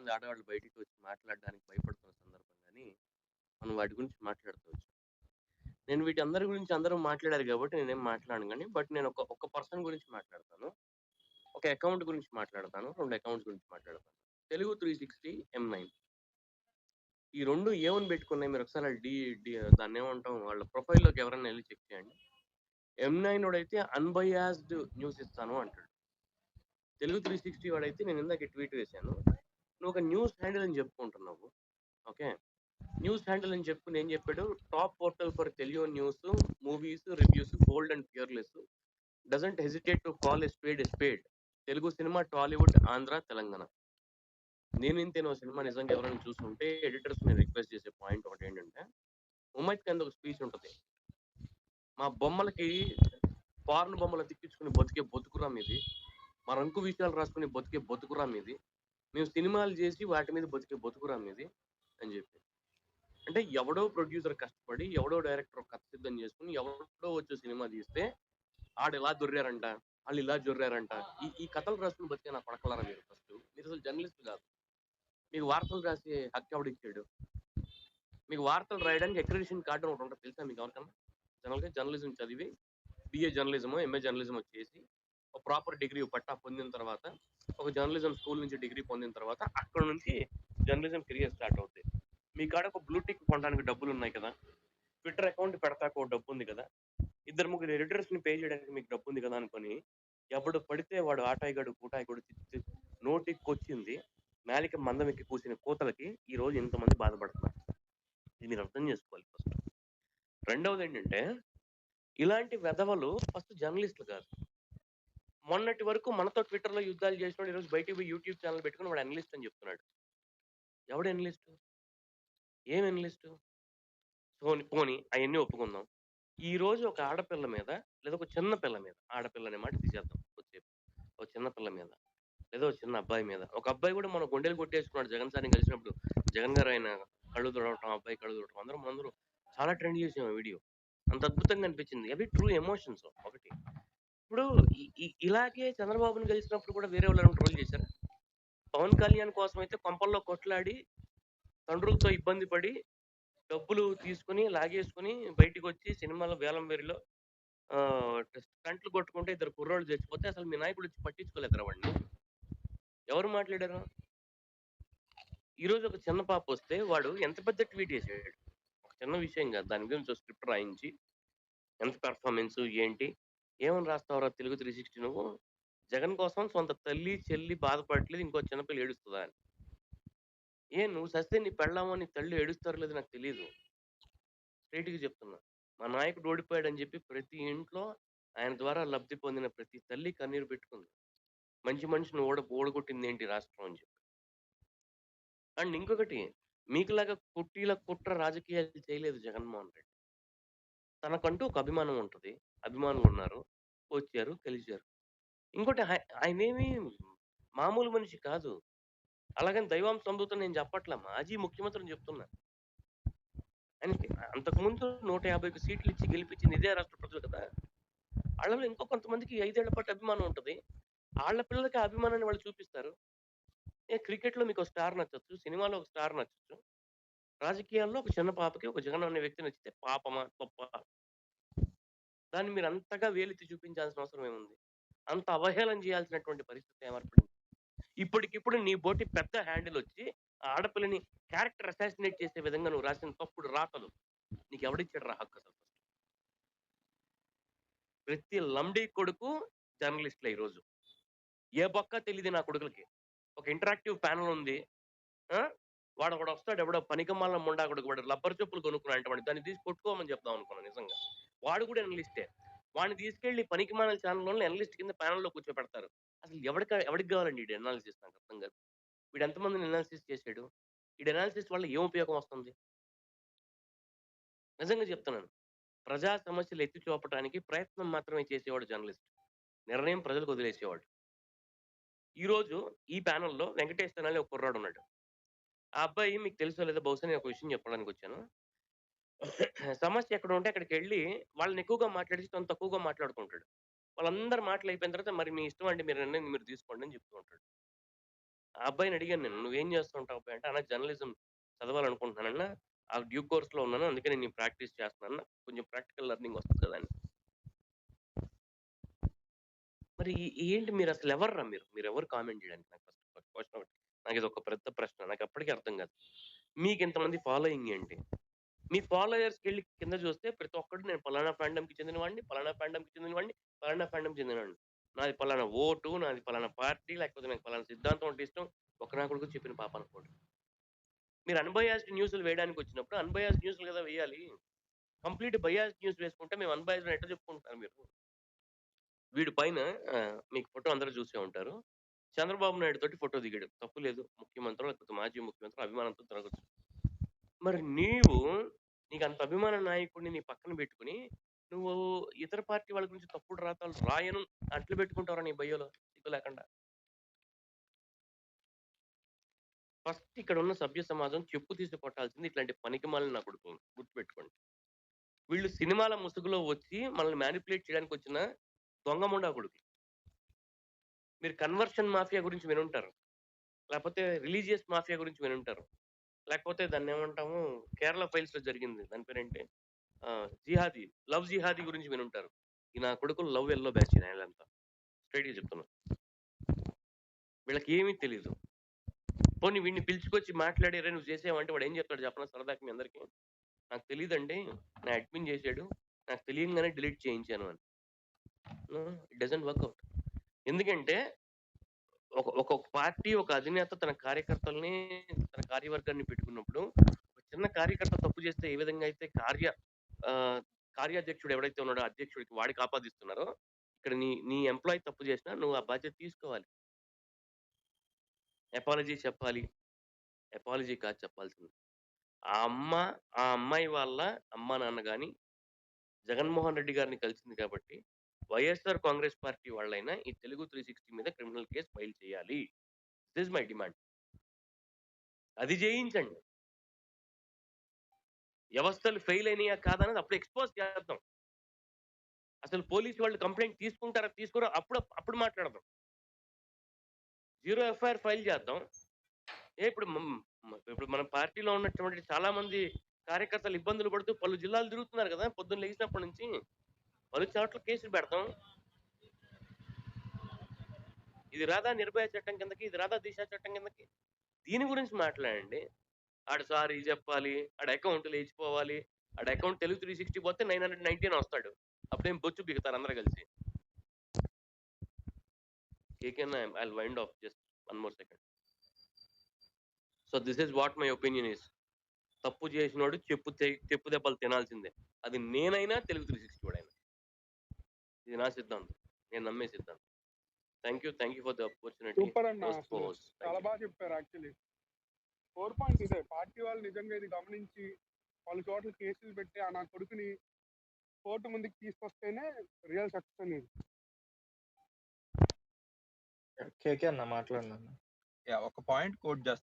మంది ఆడవాళ్ళు బయటికి వచ్చి మాట్లాడడానికి భయపడుతున్న సందర్భం గానీ, మనం వాటి గురించి మాట్లాడుతూ వచ్చాం. నేను వీటందరి గురించి అందరూ మాట్లాడారు గాబట్టి నేనేం మాట్లాడను గానీ, బట్ నేను ఒక పర్సన్ గురించి మాట్లాడతాను. ఒక అకౌంట్ గురించి మాట్లాడతాను. 2 అకౌంట్స్ గురించి మాట్లాడతాను. తెలుగు 360, M9 ఈ 2 ఏమని పెట్టుకున్నాయి మీరొకసారి డి డి దాన్నేమంటాం వాళ్ళ ప్రొఫైల్‌లోకి ఎవరైనా ఎళ్లి చెక్ చేయండి. M9 ఓడైతే అన్‌బయాస్డ్ న్యూస్ ఇస్తాను అంటాడు. తెలుగు 360 వాడైతే నేను ఇందాక ట్వీట్ వేశాను. నువ్వు ఒక న్యూస్ హ్యాండిల్ అని చెప్పుకుంటున్నావు. ఓకే. న్యూస్ హ్యాండిల్ అని చెప్పుకొని ఏం చెప్పాడు? Top portal for Telugu news, movies, reviews bold and fearless. Doesn't hesitate to call a spade. Telugu cinema, Tollywood, Andhra, Telangana. నేనింతేనో సినిమా నిజంగా ఎవరైనా చూసుంటే ఎడిటర్స్ నేను రిక్వెస్ట్ చేసే పాయింట్ ఒకటేంటంటే, ఉమైత్ ఖాన్‌ది ఒక స్పీచ్ ఉంటది. మా బొమ్మలకి ఫారెన్ బొమ్మలు తిప్పించుకొని బతికే బతుకురా మీది. మా రంకు విషయాలు రాసుకొని బతికే బతుకురా మీది. మేము సినిమాలు చేసి వాటి మీద బతికే బతుకురా మీది అని చెప్పి. అంటే ఎవడో ప్రొడ్యూసర్ కష్టపడి, ఎవడో డైరెక్టర్ కథ సిద్ధం చేసుకొని, ఎవడో వచ్చి సినిమా తీస్తే ఆడిలా దొర్రారంట, ఆళ్ళిలా జొర్రారంట. ఈ కథలు రాసుకొని బతికే నా కొడకలారా మీరు ఫస్టు. మీరసలు జర్నలిస్ట్ కాదు. మీకు వార్తలు రాసే హక్కు ఎవడిచ్చాడు? మీకు వార్తలు రాయడానికి అక్రిడిటేషన్ కార్డ్ అని ఒకటుంటది తెలుసా మీకెవరికన్నా? జనరల్‌గా జర్నలిజం చదివి బీఏ జర్నలిజమో, ఎంఏ జర్నలిజమో చేసి ఒక ప్రాపర్ డిగ్రీ పట్టా పొందిన తర్వాత, ఒక జర్నలిజం స్కూల్ నుంచి డిగ్రీ పొందిన తర్వాత అక్కడి నుంచి జర్నలిజం కెరియర్ స్టార్ట్ అవుద్ది. మీ కాడ ఒక బ్లూ టిక్ కొనడానికి డబ్బులున్నాయి కదా! ట్విట్టర్ అకౌంట్ పెడతాకు ఓ డబ్బుంది కదా! ఇద్దరు ముగ్గురు ఎడిటర్స్‌ని పే చేయడానికి మీకు డబ్బుంది కదా అనుకోని, ఎవడు పడితే వాడు ఆటాయిగాడు, కూటాయిగాడు నోటికొచ్చింది నాలిక మందం ఎక్కి కూసిన కూతలకి ఈరోజు ఇంతమంది బాధపడుతున్నారు. ఇది మీరు అర్థం చేసుకోవాలి ఫస్ట్. రెండవదేంటంటే, ఇలాంటి వెధవలు ఫస్ట్ జర్నలిస్టులు కాదు. మొన్నటి వరకు మనతో ట్విట్టర్‌లో యుద్ధాలు చేసినోడు ఈరోజు బయటికి పోయి యూట్యూబ్ ఛానెల్ పెట్టుకొని వాడు అనలిస్ట్ అని చెప్తున్నాడు. ఎవడు అనలిస్టు? ఏం అనలిస్టు? పోనీ అయన్నీ ఒప్పుకుందాం. ఈరోజు ఒక ఆడపిల్ల మీద లేదా ఒక చిన్న పిల్ల మీద, ఆడపిల్ల అనే మాట తీసేద్దాం కొద్దిసేపు. ఒక చిన్న పిల్ల మీద లేదా ఒక చిన్న అబ్బాయి మీద. ఒక అబ్బాయి కూడా మన గుండెలు కొట్టేసుకున్నాడు జగన్ సార్‌ని కలిసినప్పుడు. జగన్ గారు ఆయన కళ్ళు తుడవటం, అబ్బాయి కళ్ళు తుడవటం అందరూ చాలా ట్రెండ్ చేసాం ఆ వీడియో. అంత అద్భుతంగా అనిపించింది. అవి ట్రూ ఎమోషన్స్ ఒకటి. ఇప్పుడు ఇలాగే చంద్రబాబుని కలిసినప్పుడు కూడా వేరే వాళ్ళని ట్రోల్ చేశారు. పవన్ కళ్యాణ్ కోసం అయితే కొంపల్లో కొట్లాడి, తండ్రులతో ఇబ్బంది పడి, డబ్బులు తీసుకొని లాగేసుకొని బయటికొచ్చి సినిమాలో వేలం వెరిలో స్టంట్లు కొట్టుకుంటే ఇద్దరు కుర్రోళ్ళు చచ్చిపోతే అసలు మీ నాయకుడు వచ్చి పట్టించుకోలేదురా వాడిని. ఎవరు మాట్లాడారు? ఈరోజు ఒక చిన్న పాప వస్తే వాడు ఎంత పెద్ద ట్వీట్ చేసాడు. ఒక చిన్న విషయం కాదు. దాని గురించి ఒక స్క్రిప్ట్ రాయించి ఎంత పెర్ఫార్మెన్స్ ఏంటి? ఏమని రాస్తావురా తెలుగు 360 నువ్వు? జగన్ కోసం సొంత తల్లి, చెల్లి బాధపడట్లేదు. ఇంకో చిన్నపిల్ల ఏడుస్తదా అని. నువ్వు చస్తే నీ పెళ్ళామో, నీ తల్లి ఏడుస్తారో లేదో నాకు తెలీదు. స్ట్రెయిట్‌గా చెప్తున్నా. మా నాయకుడు ఓడిపోయాడని చెప్పి ప్రతి ఇంట్లో ఆయన ద్వారా లబ్ధి పొందిన ప్రతి తల్లి కన్నీరు పెట్టుకుంది. మంచి మనిషిని ఓడగొట్టిందేంటి రాష్ట్రం అని చెప్పి. అండ్ ఇంకొకటి మీకులాగా కుట్టీల కుట్ర రాజకీయాలు చేయలేదు జగన్మోహన్ రెడ్డి. తనకంటూ ఒక అభిమానం ఉంటది. అభిమానులున్నారు. వచ్చారు, కలిసారు. ఇంకోటి ఆయనేమి మామూలు మనిషి కాదు. అలాగని దైవాంశ సంభూతుడని నేను చెప్పట్లా. మాజీ ముఖ్యమంత్రిని చెప్తున్నా. ఆయనకి అంతకుముందు 150 సీట్లు ఇచ్చి గెలిపించింది ఇదే రాష్ట్ర ప్రజలు కదా! ఆళ్ళలో ఇంకో కొంతమందికి 5 ఏళ్ల పాటు అభిమానం ఉంటది. ఆళ్ళ పిల్లలకి ఆ అభిమానాన్ని వాళ్ళు చూపిస్తారు. క్రికెట్‌లో మీకో స్టార్ నచ్చొచ్చు. సినిమాలో ఒక స్టార్ నచ్చొచ్చు. రాజకీయాల్లో ఒక చిన్న పాపకి ఒక జగన్ అనే వ్యక్తి నచ్చితే పాపమా? తప్పా? దాన్ని మీరంతగా వేలెత్తి చూపించాల్సిన అవసరం ఏముంది? అంత అవహేళన చేయాల్సినటువంటి పరిస్థితి ఏర్పడింది. ఇప్పటికిప్పుడు నీ బోటి పెద్ద హ్యాండిలొచ్చి ఆ ఆడపిల్లని క్యారెక్టర్ అసాసినేట్ చేసే విధంగా నువ్వు రాసిన తప్పుడు రాతలు నీకెవడిచ్చాడురా హక్కు అసలు? ప్రతి లంబడీ కొడుకు జర్నలిస్ట్‌లే ఈరోజు. ఏ బొక్క తెలీదు నా కొడుకులకి. ఒక ఇంటరాక్టివ్ ప్యానెల్ ఉంది. ఆ! వాడొకడొస్తాడు ఎవడో పనికిమాలిన ముండా కొడుకు వాడు రబ్బర్ చెప్పులు కొనుక్కున్నాడంట వాడిని దాన్ని తీసి కొట్టుకోమని చెప్దాం అనుకున్నా నిజంగా. వాడు కూడా అనలిస్టే. వాడిని తీసుకెళ్ళి పనికిమాలిన ఛానెల్‌లోని అనలిస్ట్ కింద ప్యానెల్‌లో కూర్చోబెడతారు. అసలు ఎవడికి కావాలండి ఈడి అనాలిసిస్ నాకర్థం కాదు. వీడు ఎంతమందిని అనాలిసిస్ చేసాడు? ఈడి అనాలిసిస్ వల్ల ఏం ఉపయోగం వస్తుంది? నిజంగా చెప్తున్నాను. ప్రజా సమస్యలు ఎత్తి చూపటానికి ప్రయత్నం మాత్రమే చేసేవాడు జర్నలిస్ట్. నిర్ణయం ప్రజలకు వదిలేసేవాడు. ఈరోజు ఈ ప్యానెల్‌లో వెంకటేష్ తెనాలి ఒక కుర్రాడున్నాడు. ఆ అబ్బాయి మీకు తెలుసో లేదో బహుశా నేను ఒక విషయం చెప్పడానికొచ్చాను. సమస్య ఎక్కడ ఉంటే అక్కడికెళ్ళి వాళ్ళని ఎక్కువగా మాట్లాడేసి తను తక్కువగా మాట్లాడుకుంటాడు. వాళ్ళందరి మాటలు అయిపోయిన తర్వాత మరి మీ ఇష్టం అండి మీరు నిర్ణయం మీరు తీసుకోండి అని చెప్తూ ఉంటాడు. ఆ అబ్బాయిని అడిగాను నేను, "నువ్వేం చేస్తూ ఉంటావు అబ్బాయి" అంటే, "అన్న జర్నలిజం చదవాలనుకుంటున్నానన్నా. ఆ డ్యూ కోర్స్‌లో ఉన్నాను. అందుకే నేను ప్రాక్టీస్ చేస్తున్నాను. నాకు కొంచెం ప్రాక్టికల్ లెర్నింగ్ వస్తది కదా" అని. మరి ఏంటి మీరసలు ఎవర్రా మీరు? మీరెవరు కామెంట్ జేయడానికి? నాకు ఫస్ట్ క్వెషన్ ఒకటి. నాకిదొక పెద్ద ప్రశ్న. నాకప్పటికి అర్థం కాదు. మీకింతమంది ఫాలోయింగ్ ఏంటి? మీ ఫాలోయర్స్‌కెళ్ళి కింద చూస్తే ప్రతి ఒక్కడు నేను పలానా ఫాండమ్‌కి చెందిన వాడిని, పలానా ఫాండమ్‌కి చెందిన వాడిని, పలానా ఫాండమ్‌కి చెందినవాడిని. నాది పలానా ఓటు, నాది పలానా పార్టీ, లేకపోతే నాకు పలానా సిద్ధాంతం అంటే ఇష్టం. ఒక నా కొడుకు చెప్పిన పాపాన పోడు. మీరు అన్‌బయాస్డ్ న్యూస్‌లు వేయడానికొచ్చినప్పుడు అన్‌బయాస్డ్ న్యూస్‌లు కదా వేయాలి. కంప్లీట్ బయాస్డ్ న్యూస్ వేసుకుంటే మేము అన్‌బయాస్డ్ అని ఎట్లా చెప్పుకుంటున్నారు మీరు? వీడి పైన మీకు ఫోటో అందరూ చూసే ఉంటారు. చంద్రబాబు నాయుడు తోటి ఫోటో దిగాడు. తప్పు లేదు. ముఖ్యమంత్రో లేకపోతే మాజీ ముఖ్యమంత్రో అభిమానంతో తిరగొచ్చు. మరి నీకంత అభిమాన నాయకుడిని నీ పక్కన పెట్టుకొని, నువ్వు ఇతర పార్టీ వాళ్ళ గురించి తప్పుడు రాతలు రాయను అట్లు పెట్టుకుంటావురా నీ బయోలో సిగ్గు లేకుండా. ఫస్ట్ ఇక్కడున్న సభ్య సమాజం చెప్పు తీసి కొట్టాల్సింది ఇట్లాంటి పనికిమాలిన నా కొడుకుల్ని. గుర్తుపెట్టుకోండి. వీళ్ళు సినిమాల ముసుగులో వచ్చి మనల్ని మానిప్యులేట్ చేయడానికొచ్చిన దొంగ ముండా కొడుకులు. మీరు కన్వర్షన్ మాఫియా గురించి వినుంటారు. లేకపోతే రిలీజియస్ మాఫియా గురించి వినుంటారు. లేకపోతే దాన్నేమంటాము, కేరళ ఫైల్స్‌లో జరిగింది. దాని పేరేంటి? జిహాదీ, లవ్ జిహాదీ గురించి వినుంటారు. ఈ నా కొడుకులు లవ్ యెల్లో బ్యాచ్ ఈళ్ళంతా. స్ట్రెయిట్‌గా చెప్తున్నా. వీళ్ళకేమీ తెలీదు. పోనీ వీడిని పిలుచుకొచ్చి మాట్లాడి, "అరేయ్! నువ్వు చేసావంటే" వాడేం చెప్తాడు చెప్పనా సరదాకి మీ అందరికి? "నాకు తెలీదండి. నా అడ్మిన్ చేసాడు. నాకు తెలియంగానే డిలీట్ చేయించాను" అని. It doesn't work out. ఎందుకంటే ఒక పార్టీ, ఒక అధినేత తన కార్యకర్తల్ని, తన కార్యవర్గాన్ని పెట్టుకున్నప్పుడు, ఒక చిన్న కార్యకర్త తప్పు చేస్తే ఏ విధంగా అయితే ఆహ్, కార్యాధ్యక్షుడు ఎవడైతే ఉన్నాడో అధ్యక్షుడికి వాడికి ఆపాదిస్తున్నారో, ఇక్కడ నీ నీ ఎంప్లాయీ తప్పు చేసినా నువ్వు ఆ బాధ్యత తీసుకోవాలి. అపాలజీ చెప్పాలి. అపాలజీ కాదు చెప్పాల్సింది. ఆ అమ్మ, ఆ అమ్మాయి వాళ్ళ అమ్మా, నాన్న గాని జగన్మోహన్ రెడ్డి గారిని కలిసింది కాబట్టి, వైఎస్ఆర్ కాంగ్రెస్ పార్టీ వాళ్ళైనా ఈ తెలుగు 360 మీద క్రిమినల్ కేస్ ఫైల్ చేయాలి. This is my demand. అది చేయించండి. వ్యవస్థలు ఫెయిల్ అయినాయా కాదా అనేది అప్పుడు ఎక్స్‌పోజ్ చేద్దాం. అసలు పోలీసు వాళ్ళు కంప్లెయింట్ తీసుకుంటారా? తీసుకోరా? అప్పుడు మాట్లాడదాం. జీరో ఎఫ్ఐఆర్ ఫైల్ చేద్దాం. ఇప్పుడు మన పార్టీలో ఉన్నటువంటి చాలా మంది కార్యకర్తలు ఇబ్బందులు పడుతూ పలు జిల్లాలు తిరుగుతున్నారు కదా! పొద్దున్న లెగిసినప్పటి నుంచి. పలు చోట్ల కేసులు పెడతాం. ఇది రాదా నిర్భయ చట్టం కిందకి, ఇది రాదా దిశ చట్టం కిందకి. దీని గురించి మాట్లాడండి. ఆడు సారీ చెప్పాలి, ఆడి అకౌంట్ లేచిపోవాలి, ఆడి అకౌంట్ తెలుగు 360 పోతే 919 వస్తాడు. అప్పుడేం బొచ్చు పీకుతారు అందరూ కలిసి. కేకేనా I'll wind up just 1 more second. So this is what my opinion is. తప్పు చేసినోడు చెప్పు దెబ్బలు తినాల్సిందే. అది నేనైనా తెలుగు 360 వాడైనా. ఇది నా సిద్ధాంతం. నేను నమ్మే సిద్ధాంతం. Thank you for the opportunity. Super అన్న. హోస్ట్ ఫర్ అసలు హోస్ట్. చాలా బాగా చెప్పారు యాక్చువల్లీ. కోర్ పాయింట్ ఇదే. పార్టీ వాళ్ళు నిజంగా ఇది గమనించి పలు చోట్ల కేసులు పెట్టి ఆ నా కొడుకుని కోర్టు ముందుకు తీసుకొస్తేనే రియల్ సక్సెస్ అనేది. కేకే అన్న మాట్లాడినా. ఒక పాయింట్ కోట్ చేస్తాను.